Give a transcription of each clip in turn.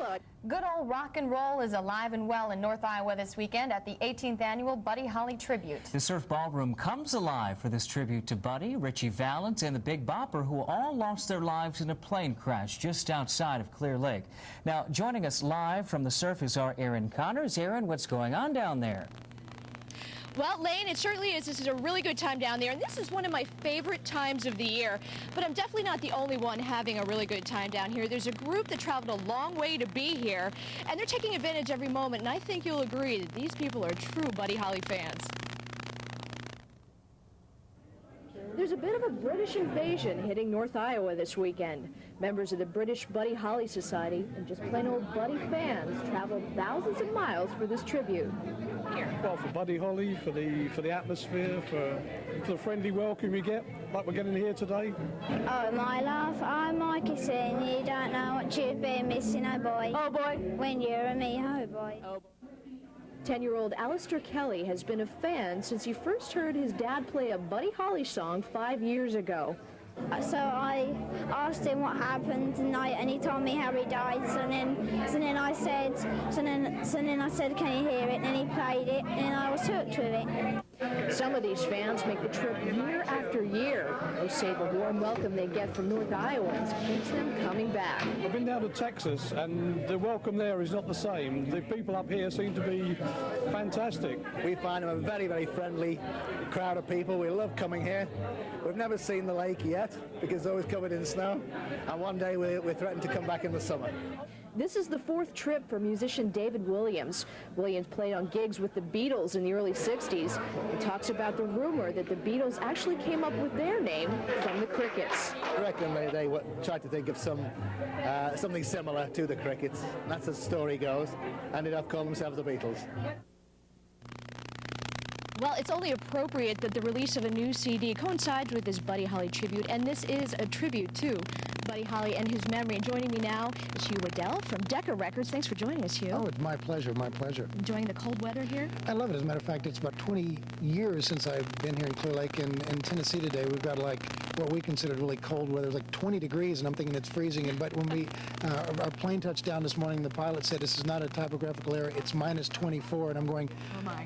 look. Good old rock and roll is alive and well in North Iowa this weekend at the 18th annual Buddy Holly Tribute. The Surf Ballroom comes alive for this tribute to Buddy, Richie Valens, and the Big Bopper, who all lost their lives in a plane crash just outside of Clear Lake. Now, joining us live from the surf is our Aaron Connors. Aaron, what's going on down there? Well, Lane, it certainly is. This is a really good time down there, and this is one of my favorite times of the year. But I'm definitely not the only one having a really good time down here. There's a group that traveled a long way to be here, and they're taking advantage every moment, and I think you'll agree that these people are true Buddy Holly fans. There's a bit of a British invasion hitting North Iowa this weekend. Members of the British Buddy Holly Society and just plain old Buddy fans traveled thousands of miles for this tribute. Here. Well, for Buddy Holly, for the atmosphere, for the friendly welcome you get, like we're getting here today. Oh, my love, I'm Mikey saying you don't know what you've been missing, oh boy. Oh boy. When you're a me, oh boy. Oh. 10-year-old Alistair Kelly has been a fan since he first heard his dad play a Buddy Holly song 5 years ago. So I asked him what happened tonight, and he told me how he died. So then I said, can you hear it? And then he played it, and I was hooked with it. Some of these fans make the trip year after year. They say the warm welcome they get from North Iowans keeps them coming back. I've been down to Texas, and the welcome there is not the same. The people up here seem to be fantastic. We find them a very, very friendly crowd of people. We love coming here. We've never seen the lake yet because it's always covered in snow, and one day we're threatened to come back in the summer. This is the fourth trip for musician David Williams. Williams played on gigs with the Beatles in the early 60s. He talks about the rumor that the Beatles actually came up with their name from the Crickets. I reckon they tried to think of something similar to the Crickets. That's as the story goes. Ended up calling themselves the Beatles. Well, it's only appropriate that the release of a new CD coincides with this Buddy Holly tribute, and this is a tribute to Buddy Holly and his memory. And joining me now is Hugh Waddell from Decca Records. Thanks for joining us, Hugh. Oh, it's my pleasure, my pleasure. Enjoying the cold weather here? I love it. As a matter of fact, it's about 20 years since I've been here in Clear Lake. In Tennessee today, we've got like what we consider really cold weather. It's like 20 degrees, and I'm thinking it's freezing. But when our plane touched down this morning, the pilot said this is not a typographical error. It's minus 24, and I'm going, oh my.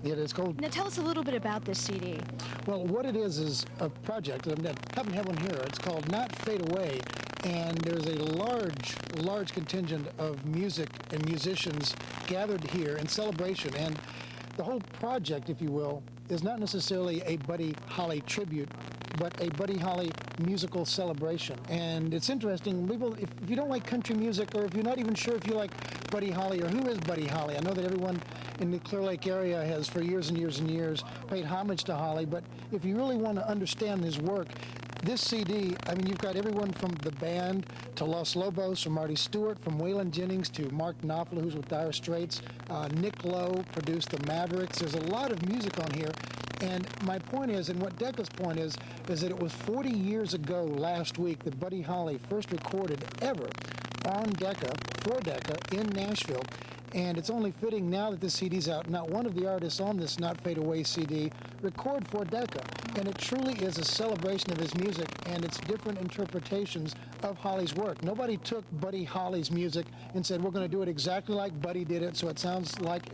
It is cold. Now tell us a little bit about this CD. Well, what it is a project. I haven't had one here. It's called Not Fade Away, and there's a large contingent of music and musicians gathered here in celebration. And the whole project, if you will, is not necessarily a Buddy Holly tribute, but a Buddy Holly musical celebration. And it's interesting, people, if you don't like country music, or if you're not even sure if you like Buddy Holly or who is Buddy Holly, I know that everyone in the Clear Lake area has for years and years and years paid homage to Holly, but if you really want to understand his work, this CD, I mean, you've got everyone from the band to Los Lobos, from Marty Stewart, from Waylon Jennings to Mark Knopfler, who's with Dire Straits. Nick Lowe produced the Mavericks. There's a lot of music on here. And my point is, and what Decca's point is that it was 40 years ago last week that Buddy Holly first recorded ever on Decca, for Decca, in Nashville. And it's only fitting now that this CD's out, not one of the artists on this Not Fade Away CD record for Decca. And it truly is a celebration of his music and its different interpretations of Holly's work. Nobody took Buddy Holly's music and said, we're going to do it exactly like Buddy did it, so it sounds like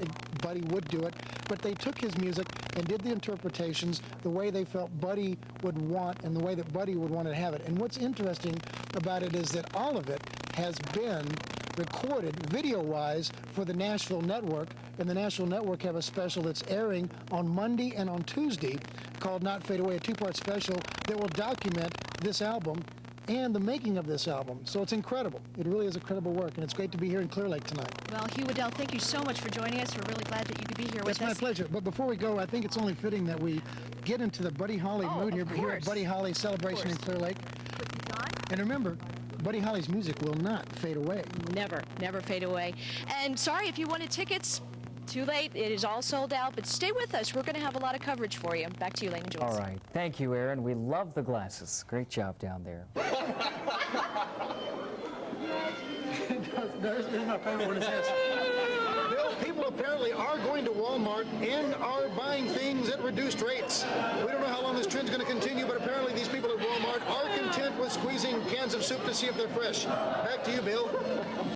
Buddy would do it. But they took his music and did the interpretations the way they felt Buddy would want and the way that Buddy would want to have it. And what's interesting about it is that all of it has been recorded video-wise for the Nashville Network, and the Nashville Network have a special that's airing on Monday and on Tuesday called Not Fade Away, a two-part special that will document this album and the making of this album. So it's incredible. It really is incredible work, and it's great to be here in Clear Lake tonight. Well, Hugh Waddell, thank you so much for joining us. We're really glad that you could be here with us. It's my pleasure. But before we go, I think it's only fitting that we get into the Buddy Holly mood here at Buddy Holly celebration in Clear Lake. And remember, Buddy Holly's music will not fade away. Never, never fade away. And sorry if you wanted tickets, too late. It is all sold out, but stay with us. We're going to have a lot of coverage for you. Back to you, Lane and Jules. All right. Thank you, Aaron. We love the glasses. Great job down there. There's my favorite one. It says, Bill, people apparently are going to Walmart and are buying things at reduced rates. We don't know how long this trend's going to continue, but apparently these people at Walmart are content with squeezing cans of soup to see if they're fresh. Back to you, Bill.